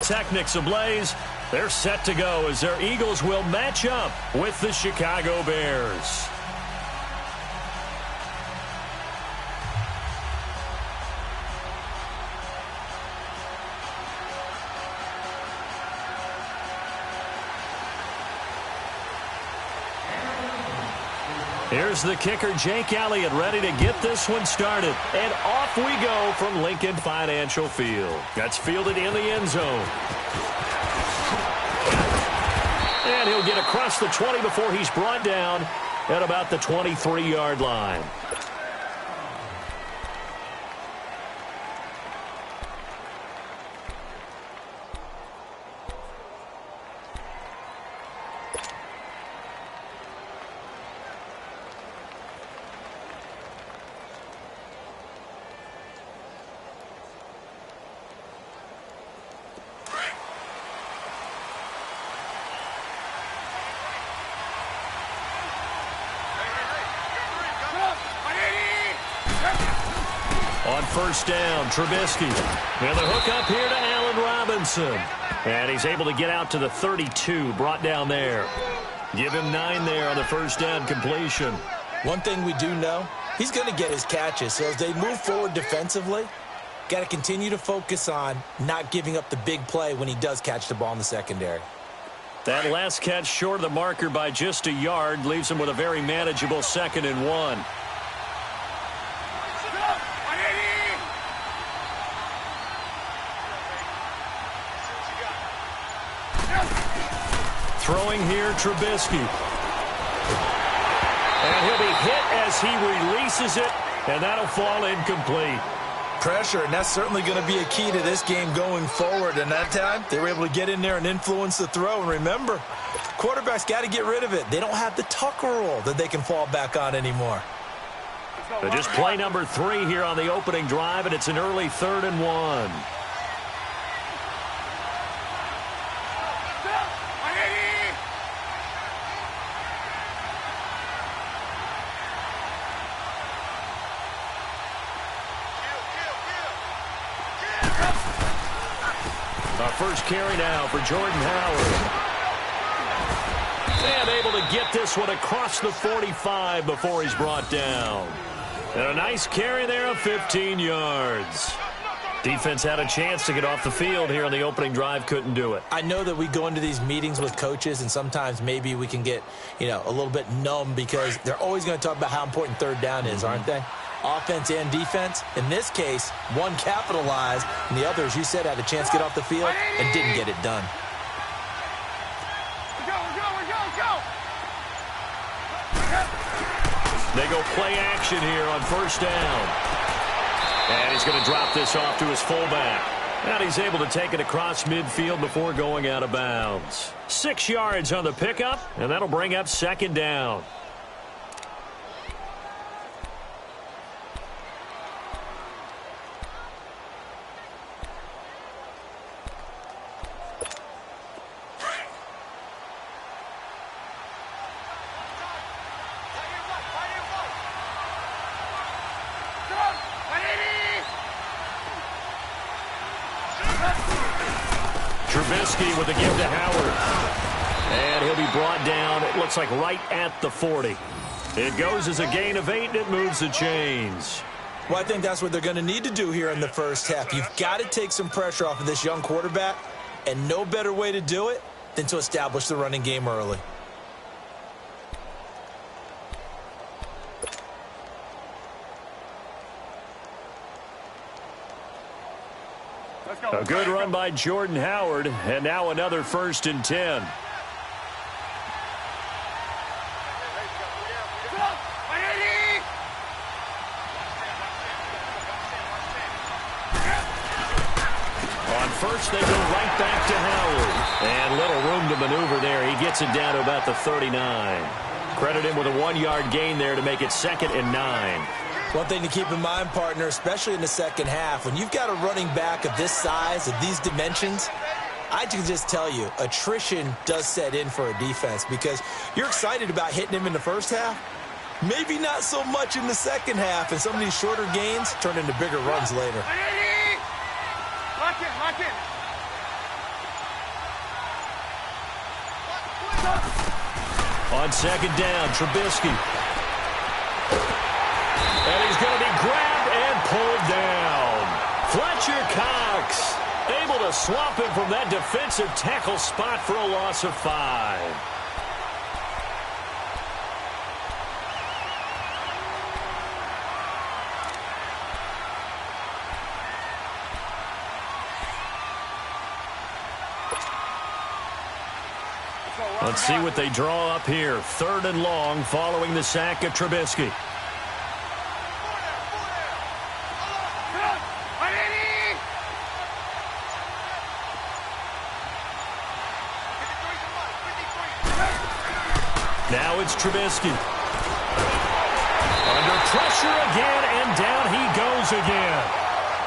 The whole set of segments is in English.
pyrotechnics ablaze. They're set to go as their Eagles will match up with the Chicago Bears. Here's the kicker, Jake Elliott, ready to get this one started. And off we go from Lincoln Financial Field. That's fielded in the end zone. And he'll get across the 20 before he's brought down at about the 23-yard line. On first down, Trubisky. And the hook up here to Allen Robinson. And he's able to get out to the 32, brought down there. Give him 9 there on the first down completion. One thing we do know, he's going to get his catches. So as they move forward defensively, got to continue to focus on not giving up the big play when he does catch the ball in the secondary. That last catch short of the marker by just a yard leaves him with a very manageable 2nd and 1. Throwing here, Trubisky. And he'll be hit as he releases it, and that'll fall incomplete. Pressure, and that's certainly going to be a key to this game going forward. And that time, they were able to get in there and influence the throw. And remember, quarterbacks got to get rid of it. They don't have the Tucker rule that they can fall back on anymore. So just play number 3 here on the opening drive, and it's an early 3rd and 1. First carry now for Jordan Howard. And able to get this one across the 45 before he's brought down. And a nice carry there of 15 yards. Defense had a chance to get off the field here on the opening drive, couldn't do it. I know that we go into these meetings with coaches, and sometimes maybe we can get, a little bit numb because they're always going to talk about how important 3rd down is, aren't they? Offense and defense. In this case, one capitalized, and the other, as you said, had a chance to get off the field and didn't get it done. They go play action here on first down. And he's going to drop this off to his fullback. And he's able to take it across midfield before going out of bounds. 6 yards on the pickup, and that'll bring up 2nd down. Trubisky with a give to Howard. And he'll be brought down, it looks like right at the 40. It goes as a gain of 8, and it moves the chains. Well, I think that's what they're going to need to do here in the first half. You've got to take some pressure off of this young quarterback, and no better way to do it than to establish the running game early. A good run by Jordan Howard, and now another 1st and 10. On first, they go right back to Howard. And little room to maneuver there. He gets it down to about the 39. Credit him with a 1-yard gain there to make it 2nd and 9. One thing to keep in mind, partner, especially in the second half, when you've got a running back of this size, of these dimensions, I can just tell you, attrition does set in for a defense because you're excited about hitting him in the first half. Maybe not so much in the second half, and some of these shorter gains turn into bigger runs later. On second down, Trubisky. And he's going to be grabbed and pulled down. Fletcher Cox able to swap him from that defensive tackle spot for a loss of 5. Let's see what they draw up here. 3rd and long following the sack of Trubisky. Now it's Trubisky. Under pressure again, and down he goes again.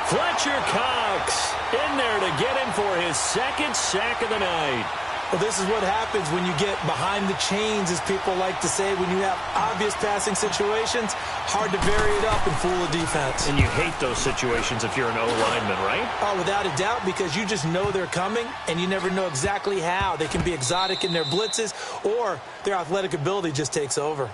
Fletcher Cox in there to get him for his 2nd sack of the night. Well, this is what happens when you get behind the chains, as people like to say. When you have obvious passing situations, hard to vary it up and fool a defense. And you hate those situations if you're an O-lineman, right? Oh, without a doubt, because you just know they're coming, and you never know exactly how. They can be exotic in their blitzes, or their athletic ability just takes over.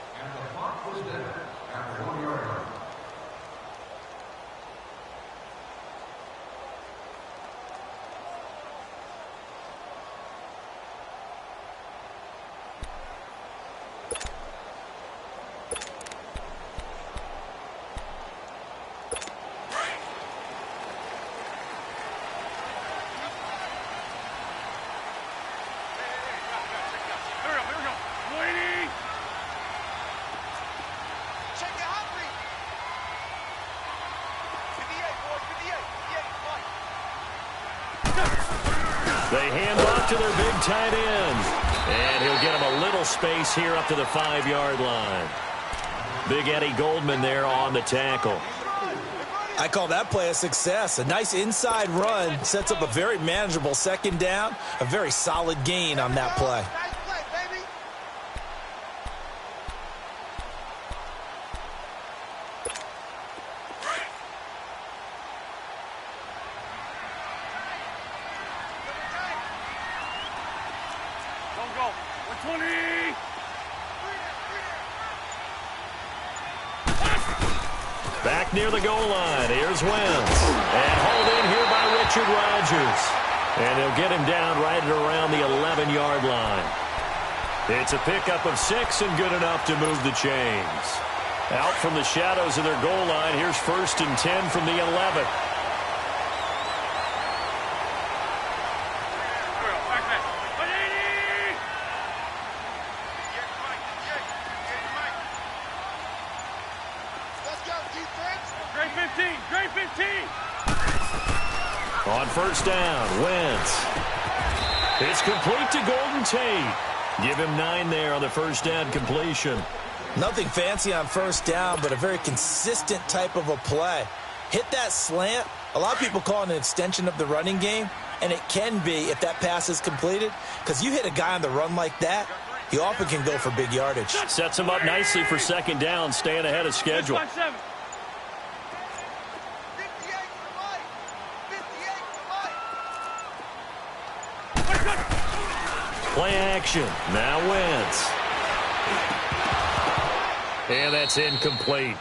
They hand off to their big tight end. And he'll get him a little space here up to the 5-yard line. Big Eddie Goldman there on the tackle. I call that play a success. A nice inside run sets up a very manageable 2nd down. A very solid gain on that play. Back near the goal line. Here's Wentz. And hauled in here by Richard Rodgers. And they'll get him down right at around the 11-yard line. It's a pickup of 6 and good enough to move the chains. Out from the shadows of their goal line. Here's 1st and 10 from the 11. On 1st down, Wentz. It's complete to Golden Tate. Give him 9 there on the 1st down completion. Nothing fancy on 1st down, but a very consistent type of a play. Hit that slant. A lot of people call it an extension of the running game, and it can be if that pass is completed, because you hit a guy on the run like that, he often can go for big yardage. Sets him up nicely for 2nd down, staying ahead of schedule. Play action. Now Wentz. And that's incomplete.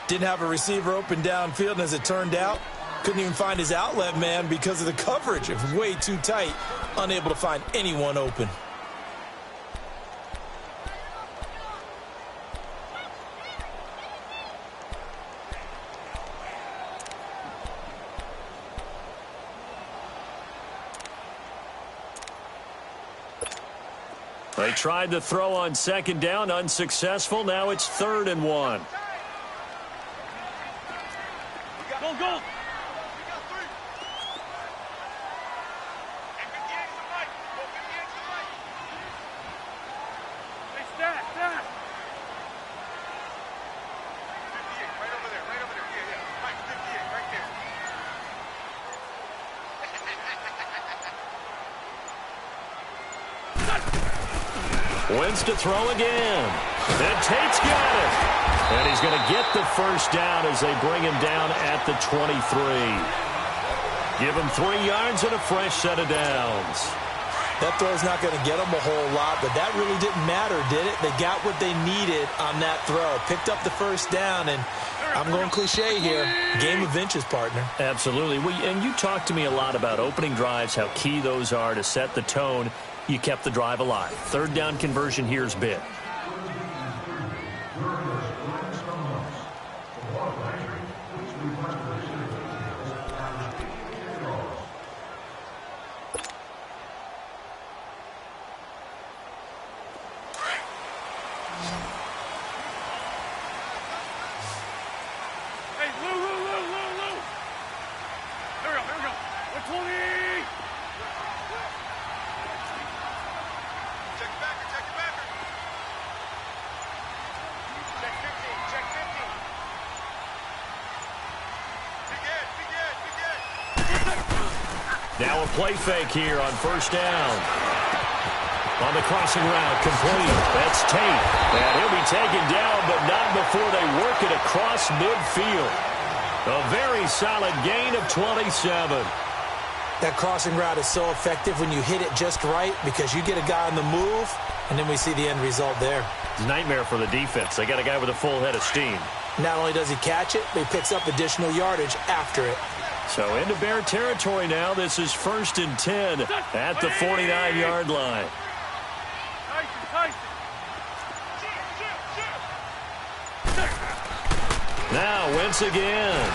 Didn't have a receiver open downfield, and as it turned out, couldn't even find his outlet man because of the coverage. It was way too tight. Unable to find anyone open. They tried to throw on 2nd down, unsuccessful. Now it's 3rd and 1. Go, go. Wentz to throw again. And Tate's got it. And he's going to get the 1st down as they bring him down at the 23. Give him 3 yards and a fresh set of downs. That throw's not going to get them a whole lot, but that really didn't matter, did it? They got what they needed on that throw. Picked up the first down, and I'm going cliche here. Game of inches, partner. Absolutely. And you talked to me a lot about opening drives, how key those are to set the tone. You kept the drive alive. Third down conversion here is big. Now a play fake here on first down. On the crossing route, complete. That's Tate. And he'll be taken down, but not before they work it across midfield. A very solid gain of 27. That crossing route is so effective when you hit it just right because you get a guy on the move, and then we see the end result there. Nightmare for the defense. They got a guy with a full head of steam. Not only does he catch it, but he picks up additional yardage after it. So into Bear territory now. This is 1st and 10 at the 49-yard line. Now Wentz again.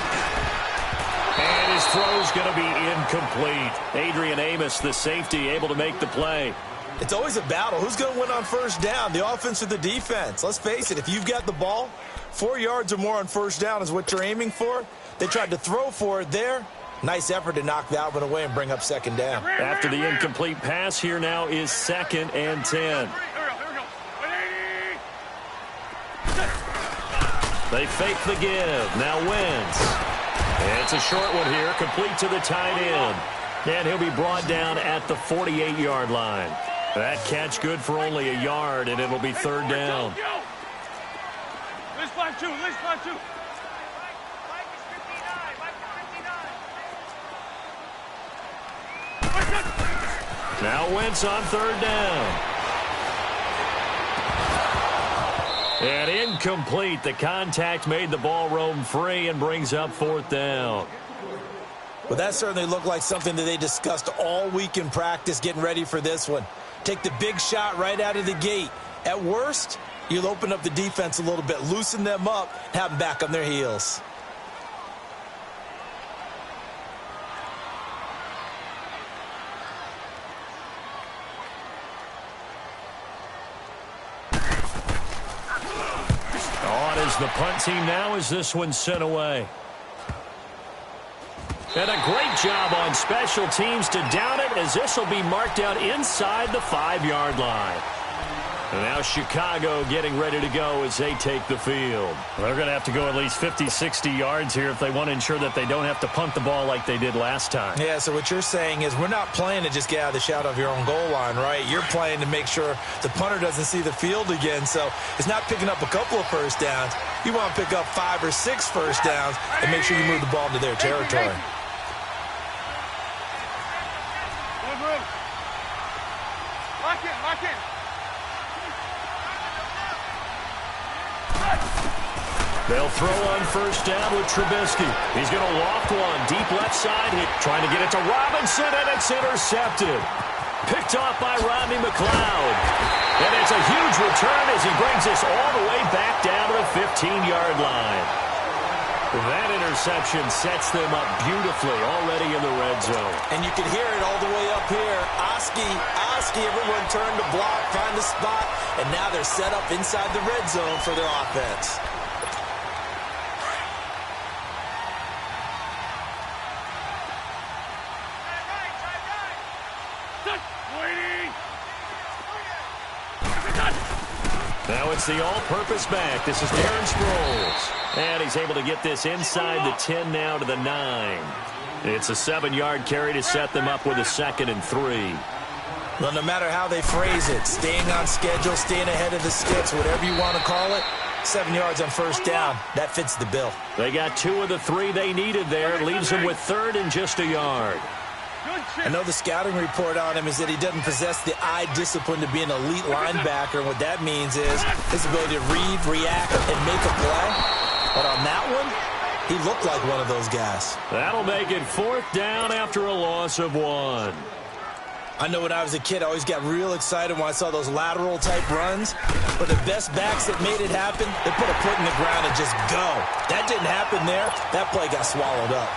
And his throw's going to be incomplete. Adrian Amos, the safety, able to make the play. It's always a battle. Who's going to win on first down, the offense or the defense? Let's face it, if you've got the ball, 4 yards or more on first down is what you're aiming for. They tried to throw for it there. Nice effort to knock that one away and bring up second down. After the incomplete pass, here now is 2nd and 10. They fake the give. Now Wentz. It's a short one here, complete to the tight end. And he'll be brought down at the 48-yard line. That catch good for only a yard, and it'll be third down. Let's 5-2. Let's 5-2. Now Wentz on third down. And incomplete. The contact made the ball roam free and brings up fourth down. Well, that certainly looked like something that they discussed all week in practice getting ready for this one. Take the big shot right out of the gate. At worst, you'll open up the defense a little bit, loosen them up, have them back on their heels. The punt team now as this one sent away. And a great job on special teams to down it as this will be marked out inside the 5-yard line. And now Chicago getting ready to go as they take the field. They're going to have to go at least 50, 60 yards here if they want to ensure that they don't have to punt the ball like they did last time. Yeah, so what you're saying is we're not playing to just get out of the shadow of your own goal line, right? You're playing to make sure the punter doesn't see the field again. So it's not picking up a couple of first downs. You want to pick up 5 or 6 first downs and make sure you move the ball into their territory. Lock in. They'll throw on first down with Trubisky. He's going to loft one deep left side. Trying to get it to Robinson, and it's intercepted. Picked off by Rodney McLeod. And it's a huge return as he brings this all the way back down to the 15-yard line. That interception sets them up beautifully already in the red zone. And you can hear it all the way up here. Oski, everyone turned to block, find the spot, and now they're set up inside the red zone for their offense. Now it's the all-purpose back. This is Darren Sproles. And he's able to get this inside the 10 now to the 9. It's a 7-yard carry to set them up with a 2nd and 3. Well, no matter how they phrase it, staying on schedule, staying ahead of the sticks, whatever you want to call it, 7 yards on first down, that fits the bill. They got 2 of the 3 they needed there. Leaves them with 3rd and just a yard. I know the scouting report on him is that he doesn't possess the eye discipline to be an elite linebacker. And what that means is his ability to read, react, and make a play. But on that one, he looked like one of those guys. That'll make it 4th down after a loss of 1. I know when I was a kid, I always got real excited when I saw those lateral-type runs. But the best backs that made it happen, they put a foot in the ground and just go. That didn't happen there. That play got swallowed up.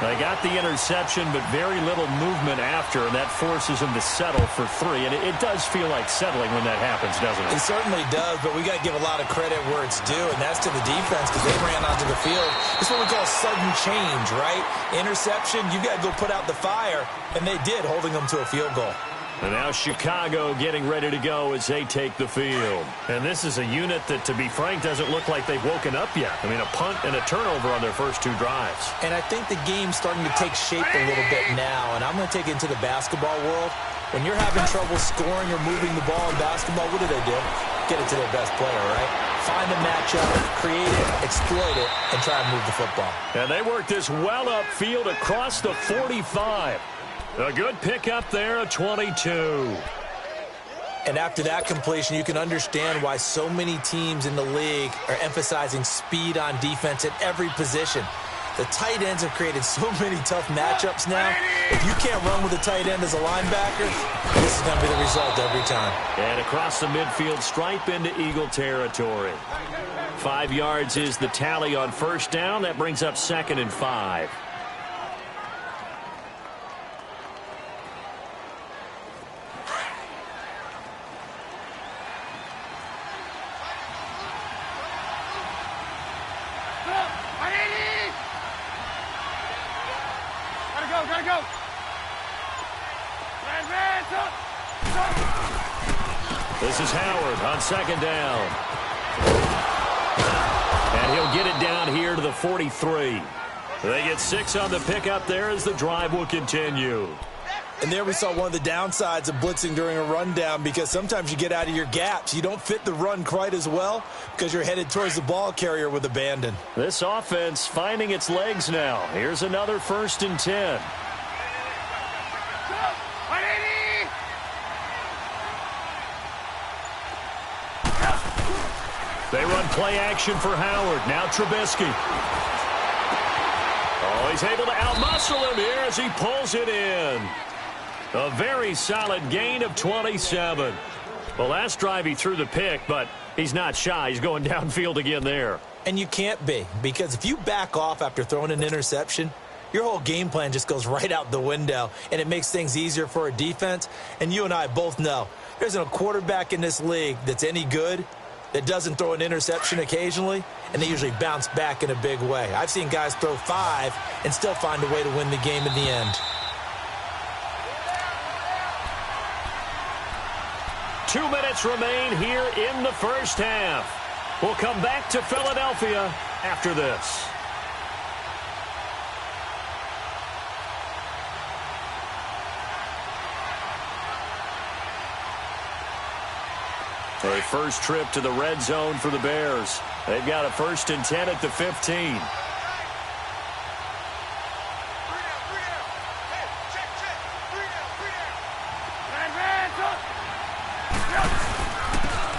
They got the interception, but very little movement after, and that forces them to settle for 3. And it does feel like settling when that happens, doesn't it? It certainly does, but we got to give a lot of credit where it's due, and that's to the defense because they ran onto the field. It's what we call sudden change, right? Interception, you got to go put out the fire, and they did, holding them to a field goal. And now Chicago getting ready to go as they take the field. And this is a unit that, to be frank, doesn't look like they've woken up yet. I mean, a punt and a turnover on their first 2 drives. And I think the game's starting to take shape a little bit now, and I'm going to take it into the basketball world. When you're having trouble scoring or moving the ball in basketball, what do? Get it to their best player, right? Find a matchup, create it, exploit it, and try and move the football. And they work this well upfield across the 45. A good pickup there at 22. And after that completion, you can understand why so many teams in the league are emphasizing speed on defense at every position. The tight ends have created so many tough matchups now. If you can't run with a tight end as a linebacker, this is going to be the result every time. And across the midfield, stripe into Eagle territory. 5 yards is the tally on first down. That brings up 2nd and 5. Gotta go. This is Howard on 2nd down. And he'll get it down here to the 43. They get 6 on the pickup there as the drive will continue. And there we saw one of the downsides of blitzing during a rundown because sometimes you get out of your gaps. You don't fit the run quite as well because you're headed towards the ball carrier with abandon. This offense finding its legs now. Here's another 1st and 10. They run play action for Howard. Now Trubisky. Oh, he's able to outmuscle him here as he pulls it in. A very solid gain of 27. Well, last drive he threw the pick, but he's not shy. He's going downfield again there. And you can't be, because if you back off after throwing an interception, your whole game plan just goes right out the window, and it makes things easier for a defense. And you and I both know there's a quarterback in this league that's any good that doesn't throw an interception occasionally, and they usually bounce back in a big way. I've seen guys throw 5 and still find a way to win the game in the end. 2 minutes remain here in the first half. We'll come back to Philadelphia after this. A first trip to the red zone for the Bears. They've got a 1st and 10 at the 15.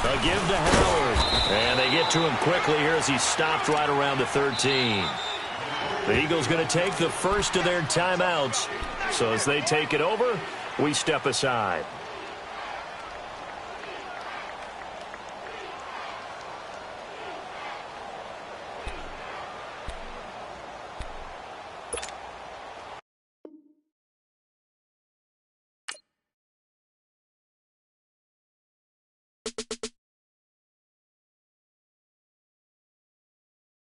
A give to Howard. And they get to him quickly here as he stopped right around the 13. The Eagles going to take the first of their timeouts. So as they take it over, we step aside.